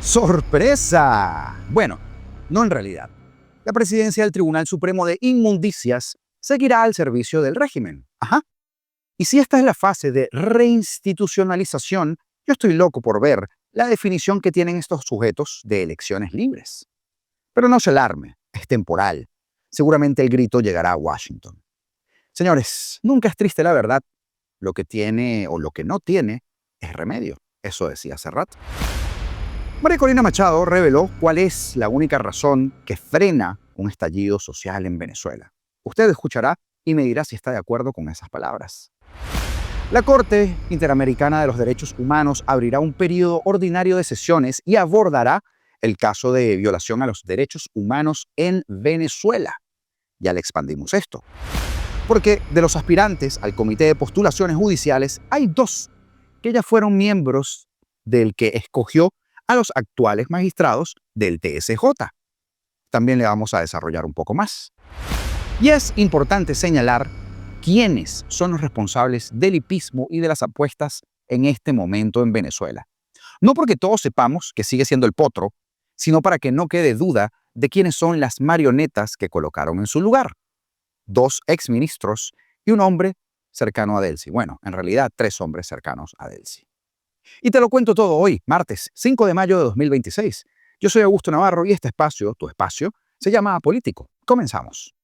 ¡Sorpresa! Bueno, no en realidad. La presidencia del Tribunal Supremo de Inmundicias seguirá al servicio del régimen. Ajá. Y si esta es la fase de reinstitucionalización, yo estoy loco por ver la definición que tienen estos sujetos de elecciones libres. Pero no se alarme, es temporal. Seguramente el grito llegará a Washington. Señores, nunca es triste la verdad. Lo que tiene o lo que no tiene es remedio. Eso decía hace rato. María Corina Machado reveló cuál es la única razón que frena un estallido social en Venezuela. Usted escuchará y me dirá si está de acuerdo con esas palabras. La Corte Interamericana de los Derechos Humanos abrirá un periodo ordinario de sesiones y abordará el caso de violación a los derechos humanos en Venezuela. Ya le expandimos esto. Porque de los aspirantes al Comité de Postulaciones Judiciales hay 2 que ya fueron miembros del que escogió a los actuales magistrados del TSJ. También le vamos a desarrollar un poco más. Y es importante señalar quiénes son los responsables del hipismo y de las apuestas en este momento en Venezuela. No porque todos sepamos que sigue siendo el potro, sino para que no quede duda de quiénes son las marionetas que colocaron en su lugar. 2 exministros y un hombre cercano a Delcy. Bueno, en realidad 3 hombres cercanos a Delcy. Y te lo cuento todo hoy, martes 5 de mayo de 2026. Yo soy Augusto Navarro y este espacio, tu espacio, se llama Apolítico. Comenzamos.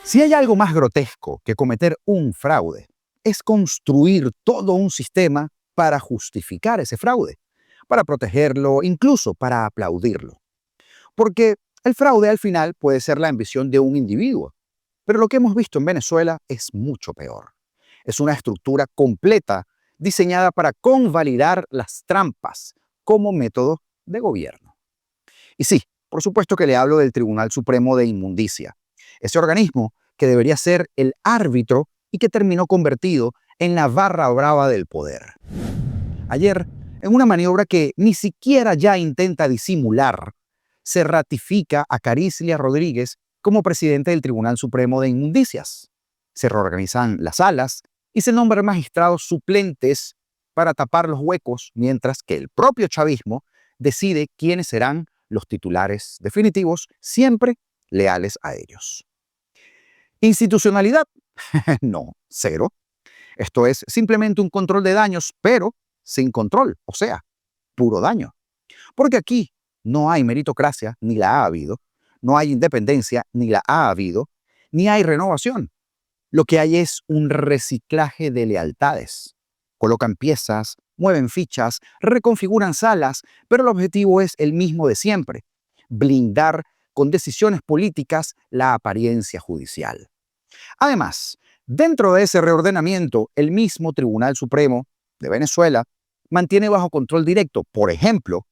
Si hay algo más grotesco que cometer un fraude, es construir todo un sistema para justificar ese fraude, para protegerlo, incluso para aplaudirlo. Porque el fraude al final puede ser la ambición de un individuo, pero lo que hemos visto en Venezuela es mucho peor. Es una estructura completa diseñada para convalidar las trampas como método de gobierno. Y sí, por supuesto que le hablo del Tribunal Supremo de Inmundicia, ese organismo que debería ser el árbitro y que terminó convertido en la barra brava del poder. Ayer, en una maniobra que ni siquiera ya intenta disimular, se ratifica a Cariclia Rodríguez como presidente del Tribunal Supremo de Inmundicias. Se reorganizan las salas y se nombran magistrados suplentes para tapar los huecos, mientras que el propio chavismo decide quiénes serán los titulares definitivos, siempre leales a ellos. Institucionalidad, no, cero. Esto es simplemente un control de daños, pero sin control, o sea, puro daño. Porque aquí no hay meritocracia, ni la ha habido, no hay independencia, ni la ha habido, ni hay renovación. Lo que hay es un reciclaje de lealtades. Colocan piezas, mueven fichas, reconfiguran salas, pero el objetivo es el mismo de siempre: blindar con decisiones políticas la apariencia judicial. Además, dentro de ese reordenamiento, el mismo Tribunal Supremo de Venezuela mantiene bajo control directo, por ejemplo,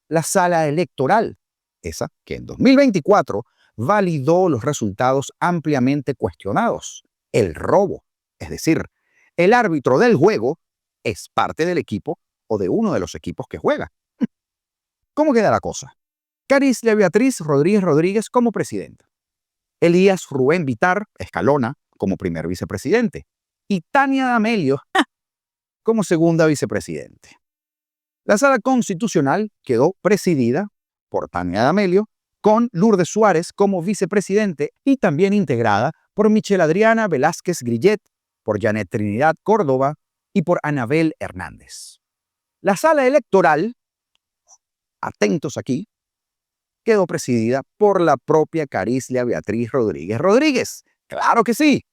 la sala electoral, esa que en 2024 validó los resultados ampliamente cuestionados. El robo, es decir, el árbitro del juego es parte del equipo o de uno de los equipos que juega. ¿Cómo queda la cosa? Cariclia Beatriz Rodríguez Rodríguez como presidenta. Elías Rubén Vitar Escalona como primer vicepresidente. Y Tania D'Amelio como segunda vicepresidente. La Sala Constitucional quedó presidida por Tania D'Amelio, con Lourdes Suárez como vicepresidente y también integrada por Michelle Adriana Velázquez Grillet, por Janet Trinidad Córdoba y por Anabel Hernández. La Sala Electoral, atentos aquí, quedó presidida por la propia Cariclia Beatriz Rodríguez Rodríguez. ¡Claro que sí!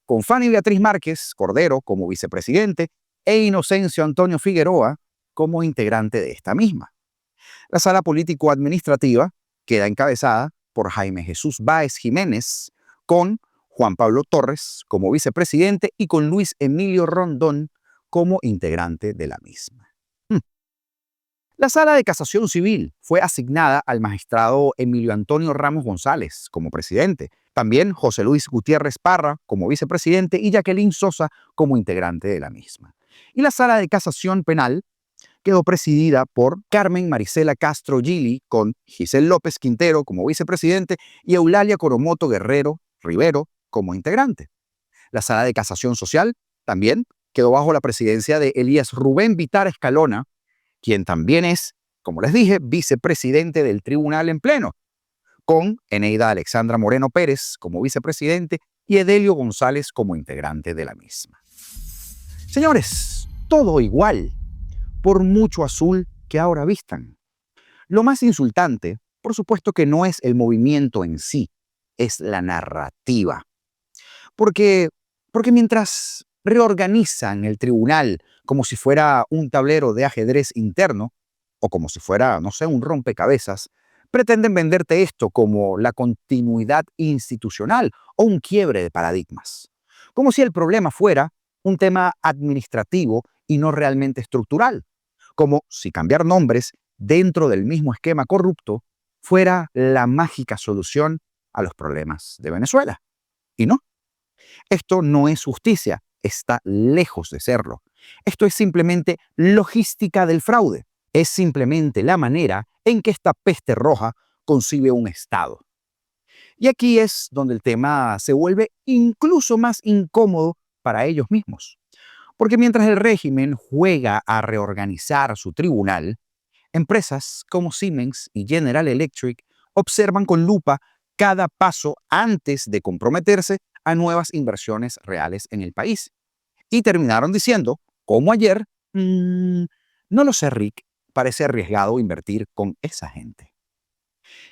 Con Fanny Beatriz Márquez Cordero como vicepresidente e Inocencio Antonio Figueroa como integrante de esta misma. La Sala Político-Administrativa queda encabezada por Jaime Jesús Báez Jiménez, con Juan Pablo Torres como vicepresidente y con Luis Emilio Rondón como integrante de la misma. La Sala de Casación Civil fue asignada al magistrado Emilio Antonio Ramos González como presidente, también José Luis Gutiérrez Parra como vicepresidente y Jacqueline Sosa como integrante de la misma. Y la Sala de Casación Penal quedó presidida por Carmen Marisela Castro Gili, con Giselle López Quintero como vicepresidente y Eulalia Coromoto Guerrero Rivero como integrante. La Sala de Casación Social también quedó bajo la presidencia de Elías Rubén Vitar Escalona, quien también es, como les dije, vicepresidente del tribunal en pleno, con Eneida Alexandra Moreno Pérez como vicepresidente y Edelio González como integrante de la misma. Señores, todo igual, por mucho azul que ahora vistan. Lo más insultante, por supuesto que no es el movimiento en sí, es la narrativa. Porque, porque mientras reorganizan el tribunal como si fuera un tablero de ajedrez interno, o como si fuera, no sé, un rompecabezas, pretenden venderte esto como la continuidad institucional o un quiebre de paradigmas. Como si el problema fuera un tema administrativo y no realmente estructural. Como si cambiar nombres dentro del mismo esquema corrupto fuera la mágica solución a los problemas de Venezuela. Y no, esto no es justicia, está lejos de serlo. Esto es simplemente logística del fraude. Es simplemente la manera en que esta peste roja concibe un Estado. Y aquí es donde el tema se vuelve incluso más incómodo para ellos mismos. Porque mientras el régimen juega a reorganizar su tribunal, empresas como Siemens y General Electric observan con lupa cada paso antes de comprometerse a nuevas inversiones reales en el país. Y terminaron diciendo, como ayer, no lo sé, Rick, parece arriesgado invertir con esa gente.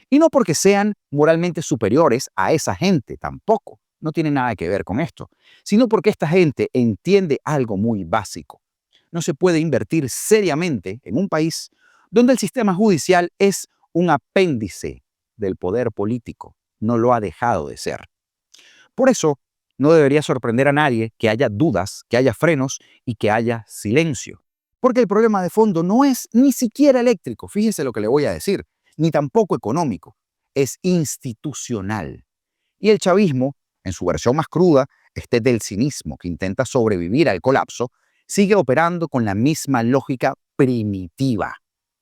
Y no porque sean moralmente superiores a esa gente, tampoco. No tiene nada que ver con esto, sino porque esta gente entiende algo muy básico. No se puede invertir seriamente en un país donde el sistema judicial es un apéndice del poder político. No lo ha dejado de ser. Por eso, no debería sorprender a nadie que haya dudas, que haya frenos y que haya silencio. Porque el problema de fondo no es ni siquiera eléctrico, fíjese lo que le voy a decir, ni tampoco económico, es institucional. Y el chavismo, en su versión más cruda, este del cinismo que intenta sobrevivir al colapso, sigue operando con la misma lógica primitiva.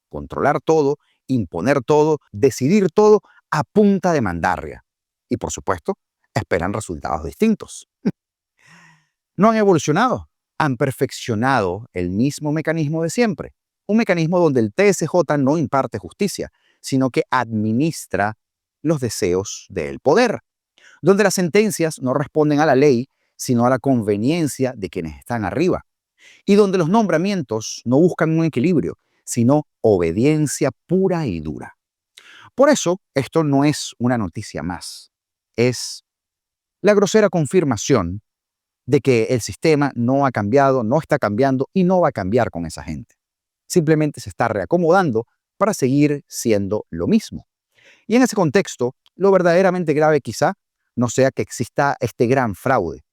Controlar todo, imponer todo, decidir todo a punta de mandarria. Y por supuesto, esperan resultados distintos. No han evolucionado, han perfeccionado el mismo mecanismo de siempre. Un mecanismo donde el TSJ no imparte justicia, sino que administra los deseos del poder, donde las sentencias no responden a la ley, sino a la conveniencia de quienes están arriba, y donde los nombramientos no buscan un equilibrio, sino obediencia pura y dura. Por eso, esto no es una noticia más, es la grosera confirmación de que el sistema no ha cambiado, no está cambiando y no va a cambiar con esa gente. Simplemente se está reacomodando para seguir siendo lo mismo. Y en ese contexto, lo verdaderamente grave quizá no sea que exista este gran fraude,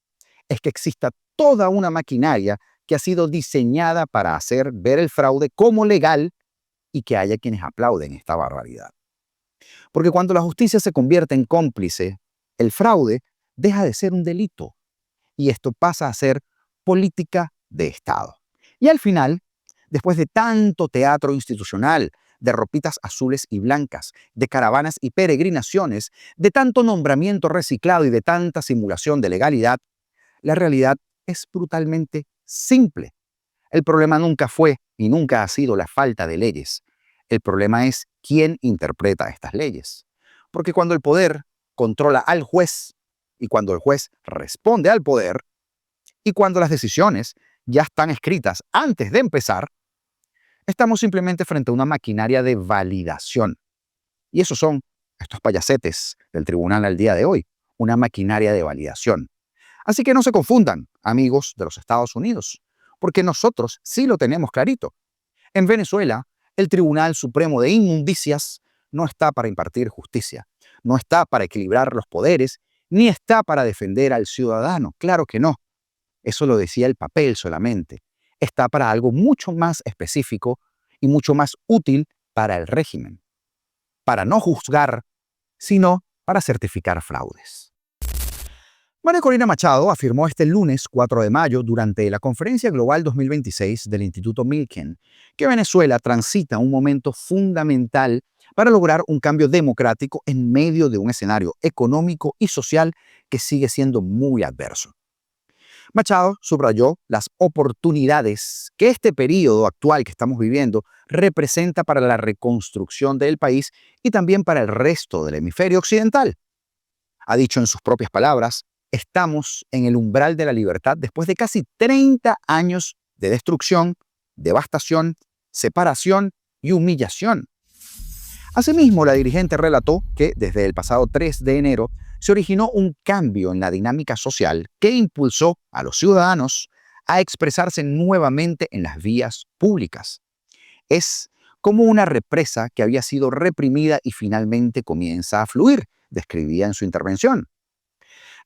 es que exista toda una maquinaria que ha sido diseñada para hacer ver el fraude como legal y que haya quienes aplauden esta barbaridad. Porque cuando la justicia se convierte en cómplice, el fraude deja de ser un delito y esto pasa a ser política de Estado. Y al final, después de tanto teatro institucional, de ropitas azules y blancas, de caravanas y peregrinaciones, de tanto nombramiento reciclado y de tanta simulación de legalidad, la realidad es brutalmente simple. El problema nunca fue y nunca ha sido la falta de leyes. El problema es quién interpreta estas leyes. Porque cuando el poder controla al juez y cuando el juez responde al poder y cuando las decisiones ya están escritas antes de empezar, estamos simplemente frente a una maquinaria de validación. Y esos son estos payasetes del tribunal al día de hoy, una maquinaria de validación. Así que no se confundan, amigos de los Estados Unidos, porque nosotros sí lo tenemos clarito. En Venezuela, el Tribunal Supremo de Inmundicias no está para impartir justicia, no está para equilibrar los poderes, ni está para defender al ciudadano. Claro que no. Eso lo decía el papel solamente. Está para algo mucho más específico y mucho más útil para el régimen. Para no juzgar, sino para certificar fraudes. María Corina Machado afirmó este lunes 4 de mayo durante la Conferencia Global 2026 del Instituto Milken que Venezuela transita un momento fundamental para lograr un cambio democrático en medio de un escenario económico y social que sigue siendo muy adverso. Machado subrayó las oportunidades que este periodo actual que estamos viviendo representa para la reconstrucción del país y también para el resto del hemisferio occidental. Ha dicho en sus propias palabras, estamos en el umbral de la libertad después de casi 30 años de destrucción, devastación, separación y humillación. Asimismo, la dirigente relató que desde el pasado 3 de enero se originó un cambio en la dinámica social que impulsó a los ciudadanos a expresarse nuevamente en las vías públicas. Es como una represa que había sido reprimida y finalmente comienza a fluir, describía en su intervención.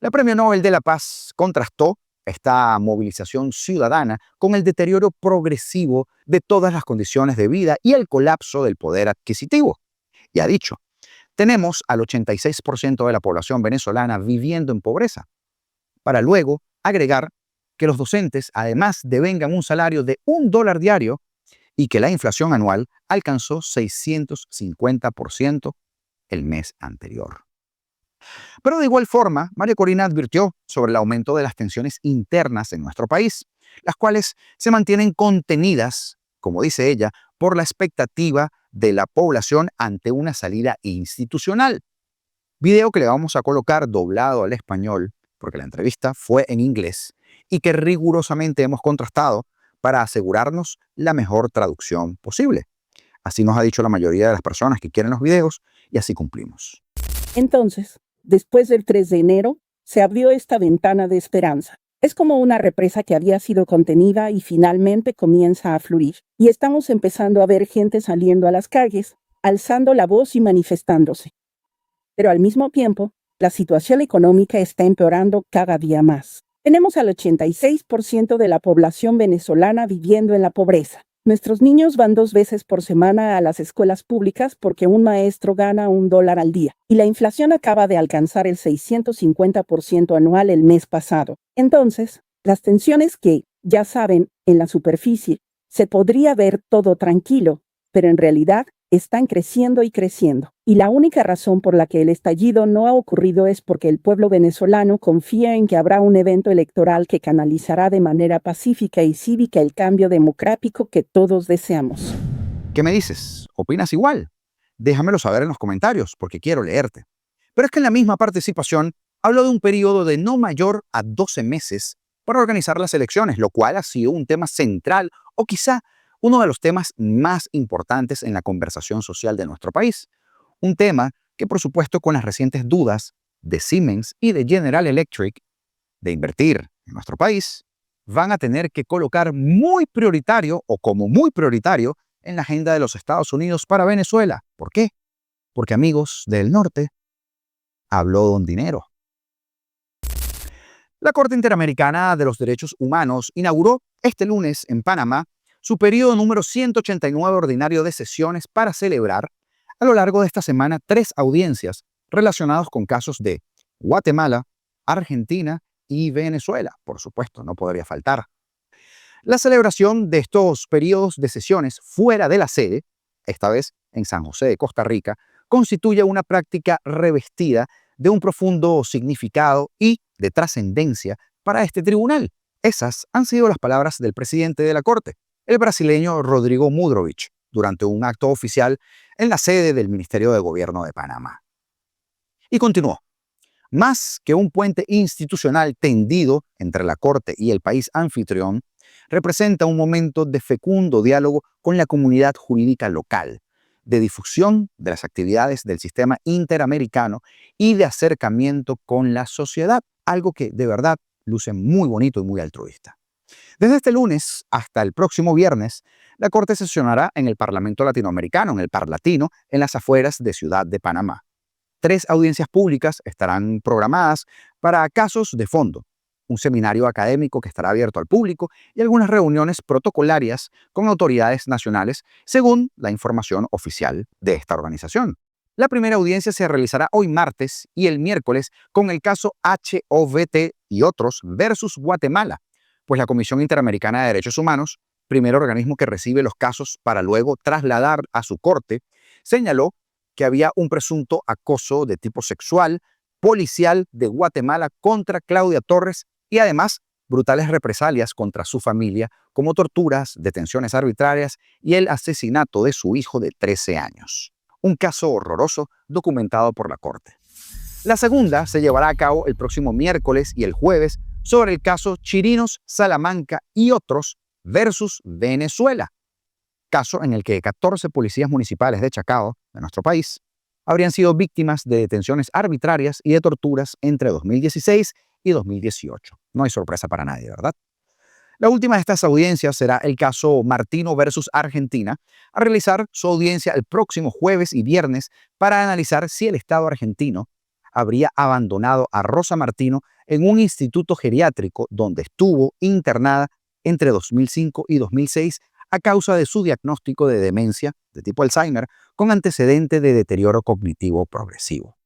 La Premio Nobel de la Paz contrastó esta movilización ciudadana con el deterioro progresivo de todas las condiciones de vida y el colapso del poder adquisitivo. Y ha dicho, tenemos al 86% de la población venezolana viviendo en pobreza, para luego agregar que los docentes además devengan un salario de $1 diario y que la inflación anual alcanzó 650% el mes anterior. Pero de igual forma, María Corina advirtió sobre el aumento de las tensiones internas en nuestro país, las cuales se mantienen contenidas, como dice ella, por la expectativa de la población ante una salida institucional. Video que le vamos a colocar doblado al español, porque la entrevista fue en inglés, y que rigurosamente hemos contrastado para asegurarnos la mejor traducción posible. Así nos ha dicho la mayoría de las personas que quieren los videos y así cumplimos. Entonces, después del 3 de enero, se abrió esta ventana de esperanza. Es como una represa que había sido contenida y finalmente comienza a fluir. Y estamos empezando a ver gente saliendo a las calles, alzando la voz y manifestándose. Pero al mismo tiempo, la situación económica está empeorando cada día más. Tenemos al 86% de la población venezolana viviendo en la pobreza. Nuestros niños van 2 veces por semana a las escuelas públicas porque un maestro gana $1 al día. Y la inflación acaba de alcanzar el 650% anual el mes pasado. Entonces, las tensiones que, ya saben, en la superficie, se podría ver todo tranquilo, pero en realidad están creciendo y creciendo. Y la única razón por la que el estallido no ha ocurrido es porque el pueblo venezolano confía en que habrá un evento electoral que canalizará de manera pacífica y cívica el cambio democrático que todos deseamos. ¿Qué me dices? ¿Opinas igual? Déjamelo saber en los comentarios porque quiero leerte. Pero es que en la misma participación habló de un periodo de no mayor a 12 meses para organizar las elecciones, lo cual ha sido un tema central o quizá uno de los temas más importantes en la conversación social de nuestro país. Un tema que, por supuesto, con las recientes dudas de Siemens y de General Electric de invertir en nuestro país, van a tener que colocar muy prioritario o como muy prioritario en la agenda de los Estados Unidos para Venezuela. ¿Por qué? Porque, amigos del norte, habló don dinero. La Corte Interamericana de los Derechos Humanos inauguró este lunes en Panamá su periodo número 189 ordinario de sesiones para celebrar a lo largo de esta semana 3 audiencias relacionadas con casos de Guatemala, Argentina y Venezuela. Por supuesto, no podría faltar. La celebración de estos periodos de sesiones fuera de la sede, esta vez en San José de Costa Rica, constituye una práctica revestida de un profundo significado y de trascendencia para este tribunal. Esas han sido las palabras del presidente de la Corte, el brasileño Rodrigo Mudrovich, durante un acto oficial en la sede del Ministerio de Gobierno de Panamá. Y continuó. Más que un puente institucional tendido entre la Corte y el país anfitrión, representa un momento de fecundo diálogo con la comunidad jurídica local, de difusión de las actividades del sistema interamericano y de acercamiento con la sociedad, algo que de verdad luce muy bonito y muy altruista. Desde este lunes hasta el próximo viernes, la Corte sesionará en el Parlamento Latinoamericano, en el Parlatino, en las afueras de Ciudad de Panamá. 3 audiencias públicas estarán programadas para casos de fondo, un seminario académico que estará abierto al público y algunas reuniones protocolarias con autoridades nacionales, según la información oficial de esta organización. La primera audiencia se realizará hoy martes y el miércoles con el caso HOVT y otros versus Guatemala, pues la Comisión Interamericana de Derechos Humanos, primer organismo que recibe los casos para luego trasladar a su corte, señaló que había un presunto acoso de tipo sexual, policial de Guatemala contra Claudia Torres y además brutales represalias contra su familia, como torturas, detenciones arbitrarias y el asesinato de su hijo de 13 años. Un caso horroroso documentado por la Corte. La segunda se llevará a cabo el próximo miércoles y el jueves sobre el caso Chirinos, Salamanca y otros versus Venezuela, caso en el que 14 policías municipales de Chacao, de nuestro país, habrían sido víctimas de detenciones arbitrarias y de torturas entre 2016 y 2018. No hay sorpresa para nadie, ¿verdad? La última de estas audiencias será el caso Martino versus Argentina, a realizar su audiencia el próximo jueves y viernes para analizar si el Estado argentino habría abandonado a Rosa Martino en un instituto geriátrico donde estuvo internada entre 2005 y 2006 a causa de su diagnóstico de demencia de tipo Alzheimer con antecedente de deterioro cognitivo progresivo.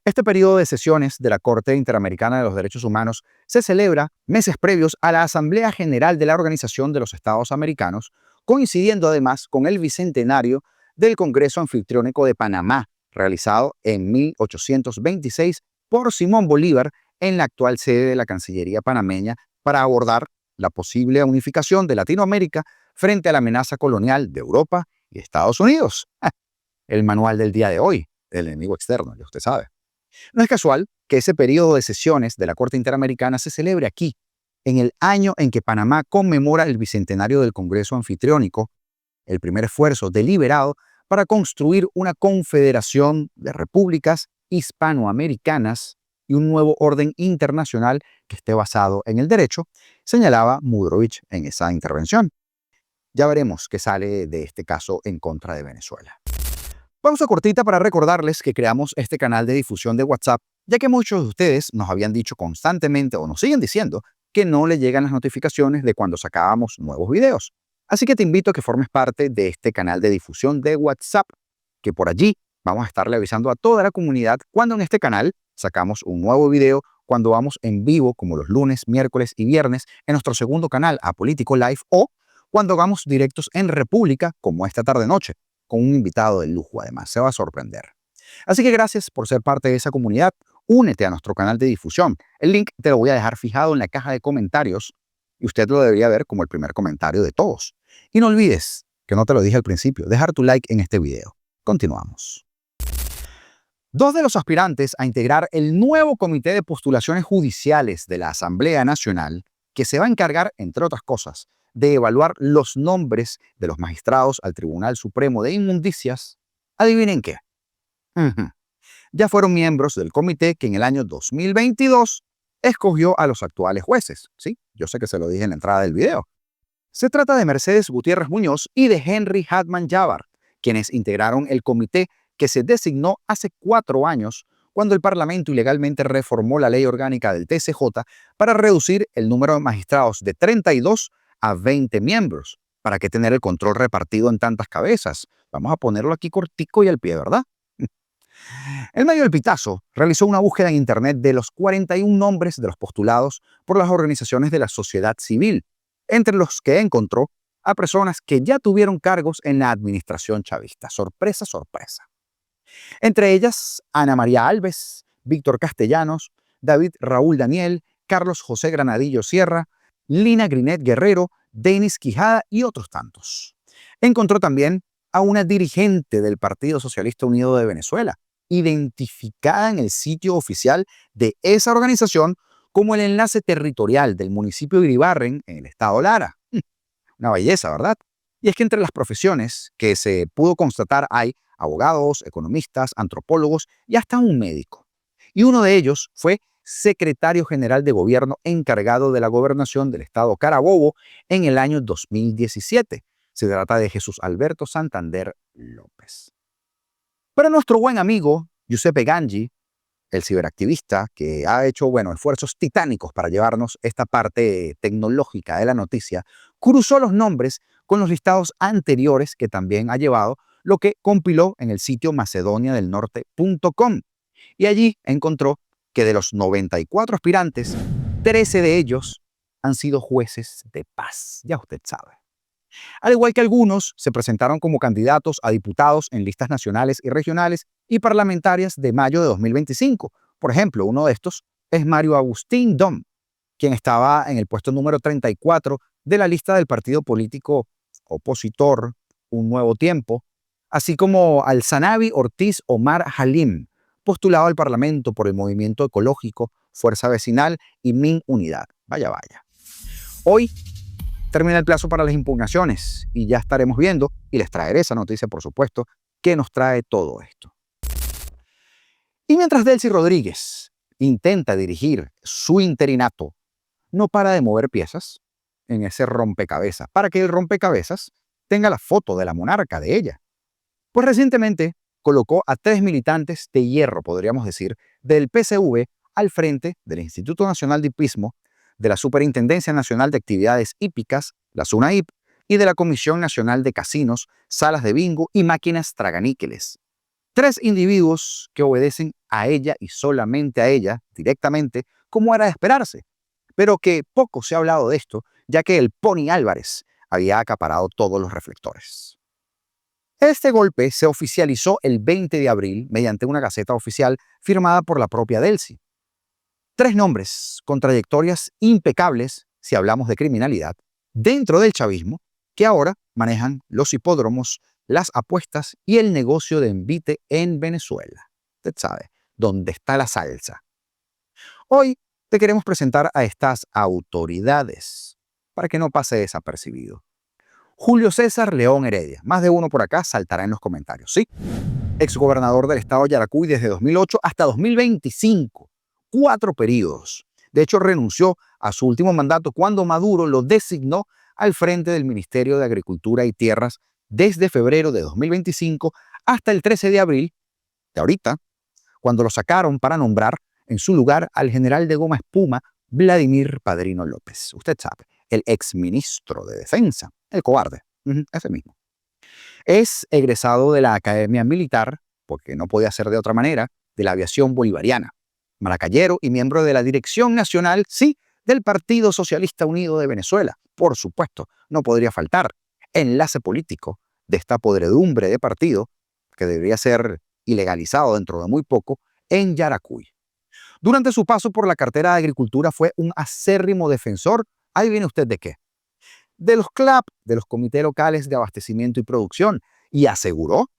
Este periodo de sesiones de la Corte Interamericana de los Derechos Humanos se celebra meses previos a la Asamblea General de la Organización de los Estados Americanos, coincidiendo además con el bicentenario del Congreso Anfitriónico de Panamá, realizado en 1826 por Simón Bolívar en la actual sede de la Cancillería panameña para abordar la posible unificación de Latinoamérica frente a la amenaza colonial de Europa y Estados Unidos. El manual del día de hoy, el enemigo externo, ya usted sabe. No es casual que ese periodo de sesiones de la Corte Interamericana se celebre aquí, en el año en que Panamá conmemora el bicentenario del Congreso Anfitriónico, el primer esfuerzo deliberado para construir una confederación de repúblicas hispanoamericanas y un nuevo orden internacional que esté basado en el derecho, señalaba Mudrovich en esa intervención. Ya veremos qué sale de este caso en contra de Venezuela. Pausa cortita para recordarles que creamos este canal de difusión de WhatsApp, ya que muchos de ustedes nos habían dicho constantemente o nos siguen diciendo que no le llegan las notificaciones de cuando sacábamos nuevos videos. Así que te invito a que formes parte de este canal de difusión de WhatsApp, que por allí vamos a estarle avisando a toda la comunidad cuando en este canal sacamos un nuevo video, cuando vamos en vivo como los lunes, miércoles y viernes en nuestro segundo canal Apolítico Live o cuando hagamos directos en República como esta tarde-noche, con un invitado de lujo además, se va a sorprender. Así que gracias por ser parte de esa comunidad, únete a nuestro canal de difusión. El link te lo voy a dejar fijado en la caja de comentarios y usted lo debería ver como el primer comentario de todos. Y no olvides, que no te lo dije al principio, dejar tu like en este video. Continuamos. Dos de los aspirantes a integrar el nuevo Comité de Postulaciones Judiciales de la Asamblea Nacional, que se va a encargar, entre otras cosas, de evaluar los nombres de los magistrados al Tribunal Supremo de Inmundicias, adivinen qué. Ya fueron miembros del comité que en el año 2022 escogió a los actuales jueces. Sí, yo sé que se lo dije en la entrada del video. Se trata de Mercedes Gutiérrez Muñoz y de Henry Hatman Yavar, quienes integraron el comité que se designó hace 4 años cuando el Parlamento ilegalmente reformó la ley orgánica del TCJ para reducir el número de magistrados de 32 a 20 miembros. ¿Para qué tener el control repartido en tantas cabezas? Vamos a ponerlo aquí cortico y al pie, ¿verdad? El medio del Pitazo realizó una búsqueda en Internet de los 41 nombres de los postulados por las organizaciones de la sociedad civil, entre los que encontró a personas que ya tuvieron cargos en la administración chavista. Sorpresa, sorpresa. Entre ellas, Ana María Alves, Víctor Castellanos, David Raúl Daniel, Carlos José Granadillo Sierra, Lina Grinet Guerrero, Denis Quijada y otros tantos. Encontró también a una dirigente del Partido Socialista Unido de Venezuela, identificada en el sitio oficial de esa organización como el enlace territorial del municipio de Iribarren en el estado Lara. Una belleza, ¿verdad? Y es que entre las profesiones que se pudo constatar hay abogados, economistas, antropólogos y hasta un médico. Y uno de ellos fue secretario general de gobierno encargado de la gobernación del estado Carabobo en el año 2017. Se trata de Jesús Alberto Santander López. Pero nuestro buen amigo Giuseppe Gangi, el ciberactivista que ha hecho, esfuerzos titánicos para llevarnos esta parte tecnológica de la noticia, cruzó los nombres con los listados anteriores que también ha llevado, lo que compiló en el sitio macedoniadelnorte.com. Y allí encontró que de los 94 aspirantes, 13 de ellos han sido jueces de paz. Ya usted sabe. Al igual que algunos se presentaron como candidatos a diputados en listas nacionales y regionales y parlamentarias de mayo de 2025. Por ejemplo, uno de estos es Mario Agustín Dom, quien estaba en el puesto número 34 de la lista del partido político opositor Un Nuevo Tiempo, así como al Zanabi Ortiz Omar Halim, postulado al Parlamento por el Movimiento Ecológico, Fuerza Vecinal y Min Unidad. Vaya, vaya. Hoy termina el plazo para las impugnaciones y ya estaremos viendo, y les traeré esa noticia, por supuesto, qué nos trae todo esto. Y mientras Delcy Rodríguez intenta dirigir su interinato, no para de mover piezas en ese rompecabezas, para que el rompecabezas tenga la foto de la monarca de ella. Pues recientemente colocó a 3 militantes de hierro, podríamos decir, del PCV al frente del Instituto Nacional de Hipismo, de la Superintendencia Nacional de Actividades Hípicas, la SUNAHIP, y de la Comisión Nacional de Casinos, Salas de Bingo y Máquinas Traganíqueles. 3 individuos que obedecen a ella y solamente a ella, directamente, como era de esperarse, pero que poco se ha hablado de esto, ya que el Pony Álvarez había acaparado todos los reflectores. Este golpe se oficializó el 20 de abril mediante una gaceta oficial firmada por la propia Delcy. 3 nombres con trayectorias impecables, si hablamos de criminalidad, dentro del chavismo, que ahora manejan los hipódromos, las apuestas y el negocio de envite en Venezuela. Usted sabe, dónde está la salsa. Hoy te queremos presentar a estas autoridades, para que no pase desapercibido. Julio César León Heredia, más de uno por acá saltará en los comentarios, ¿sí? Exgobernador del estado de Yaracuy desde 2008 hasta 2025, 4 periodos. De hecho, renunció a su último mandato cuando Maduro lo designó al frente del Ministerio de Agricultura y Tierras desde febrero de 2025 hasta el 13 de abril de ahorita, cuando lo sacaron para nombrar en su lugar al general de goma espuma Vladimir Padrino López. Usted sabe, el exministro de Defensa, el cobarde, ese mismo. Es egresado de la Academia Militar, porque no podía ser de otra manera, de la Aviación Bolivariana, maracayero y miembro de la Dirección Nacional, sí, del Partido Socialista Unido de Venezuela. Por supuesto, no podría faltar enlace político de esta podredumbre de partido, que debería ser ilegalizado dentro de muy poco, en Yaracuy. Durante su paso por la cartera de Agricultura fue un acérrimo defensor, ahí viene usted de qué, de los CLAP, de los comités locales de abastecimiento y producción, y aseguró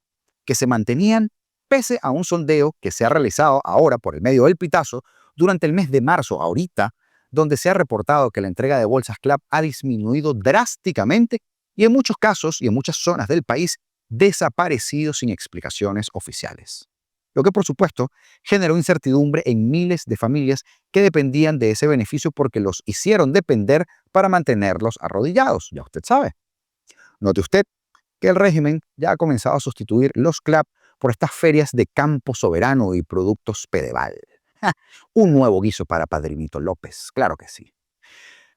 que se mantenían pese a un sondeo que se ha realizado ahora por el medio del Pitazo durante el mes de marzo, ahorita, donde se ha reportado que la entrega de bolsas CLAP ha disminuido drásticamente y en muchos casos y en muchas zonas del país desaparecido sin explicaciones oficiales. Lo que, por supuesto, generó incertidumbre en miles de familias que dependían de ese beneficio porque los hicieron depender para mantenerlos arrodillados, ya usted sabe. Note usted que el régimen ya ha comenzado a sustituir los CLAP por estas ferias de campo soberano y productos Pedeval. Un nuevo guiso para Padrinito López, claro que sí.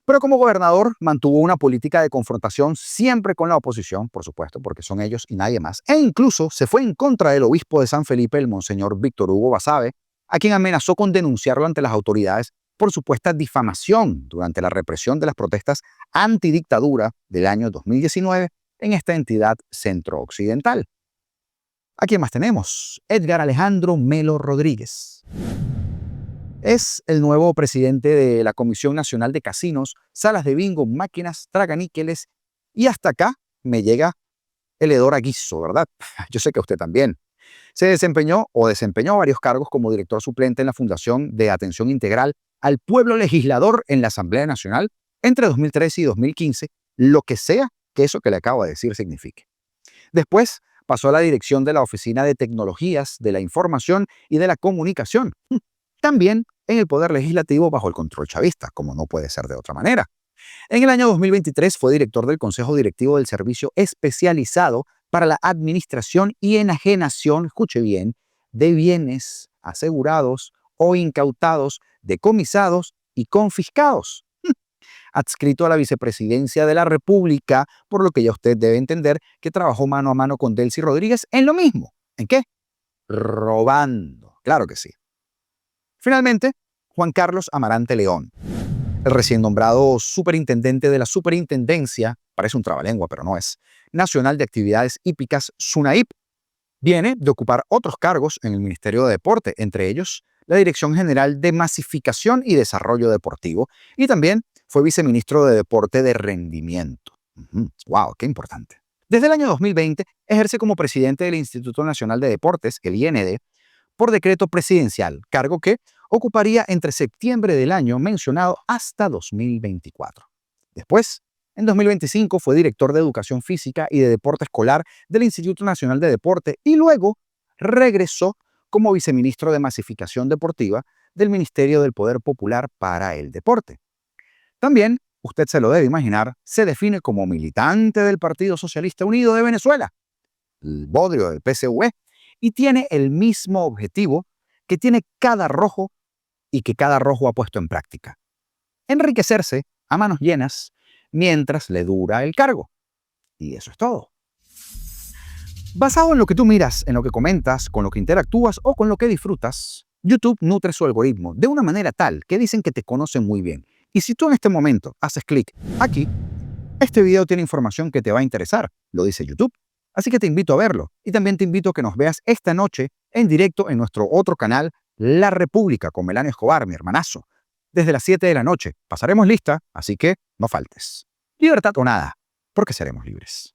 Pero como gobernador mantuvo una política de confrontación siempre con la oposición, por supuesto, porque son ellos y nadie más. E incluso se fue en contra del obispo de San Felipe, el monseñor Víctor Hugo Basabe, a quien amenazó con denunciarlo ante las autoridades por supuesta difamación durante la represión de las protestas antidictadura del año 2019 en esta entidad centro-occidental. ¿A quién más tenemos? Edgar Alejandro Melo Rodríguez. Es el nuevo presidente de la Comisión Nacional de Casinos, Salas de Bingo, Máquinas Traganíqueles, y hasta acá me llega el hedor a guiso, ¿verdad? Yo sé que usted también. Se desempeñó varios cargos como director suplente en la Fundación de Atención Integral al Pueblo Legislador en la Asamblea Nacional entre 2013 y 2015, lo que sea que eso que le acabo de decir signifique. Después pasó a la dirección de la Oficina de Tecnologías de la Información y de la Comunicación, también en el Poder Legislativo bajo el control chavista, como no puede ser de otra manera. En el año 2023 fue director del Consejo Directivo del Servicio Especializado para la Administración y Enajenación, escuche bien, de bienes asegurados o incautados, decomisados y confiscados, adscrito a la Vicepresidencia de la República, por lo que ya usted debe entender que trabajó mano a mano con Delcy Rodríguez en lo mismo. ¿En qué? Robando. Claro que sí. Finalmente, Juan Carlos Amarante León, el recién nombrado superintendente de la Superintendencia, parece un trabalengua, pero no es, Nacional de Actividades Hípicas, SUNAHIP, viene de ocupar otros cargos en el Ministerio de Deporte, entre ellos la Dirección General de Masificación y Desarrollo Deportivo y también fue viceministro de Deporte de Rendimiento. ¡Wow! ¡Qué importante! Desde el año 2020 ejerce como presidente del Instituto Nacional de Deportes, el IND, por decreto presidencial, cargo que ocuparía entre septiembre del año mencionado hasta 2024. Después, en 2025 fue director de Educación Física y de Deporte Escolar del Instituto Nacional de Deporte y luego regresó como viceministro de Masificación Deportiva del Ministerio del Poder Popular para el Deporte. También, usted se lo debe imaginar, se define como militante del Partido Socialista Unido de Venezuela, el bodrio del PSUV, y tiene el mismo objetivo que tiene cada rojo y que cada rojo ha puesto en práctica: enriquecerse a manos llenas mientras le dura el cargo. Y eso es todo. Basado en lo que tú miras, en lo que comentas, con lo que interactúas o con lo que disfrutas, YouTube nutre su algoritmo de una manera tal que dicen que te conocen muy bien. Y si tú en este momento haces clic aquí, este video tiene información que te va a interesar, lo dice YouTube. Así que te invito a verlo y también te invito a que nos veas esta noche en directo en nuestro otro canal, La República, con Melanio Escobar, mi hermanazo. Desde las 7 de la noche pasaremos lista, así que no faltes. Libertad o nada, porque seremos libres.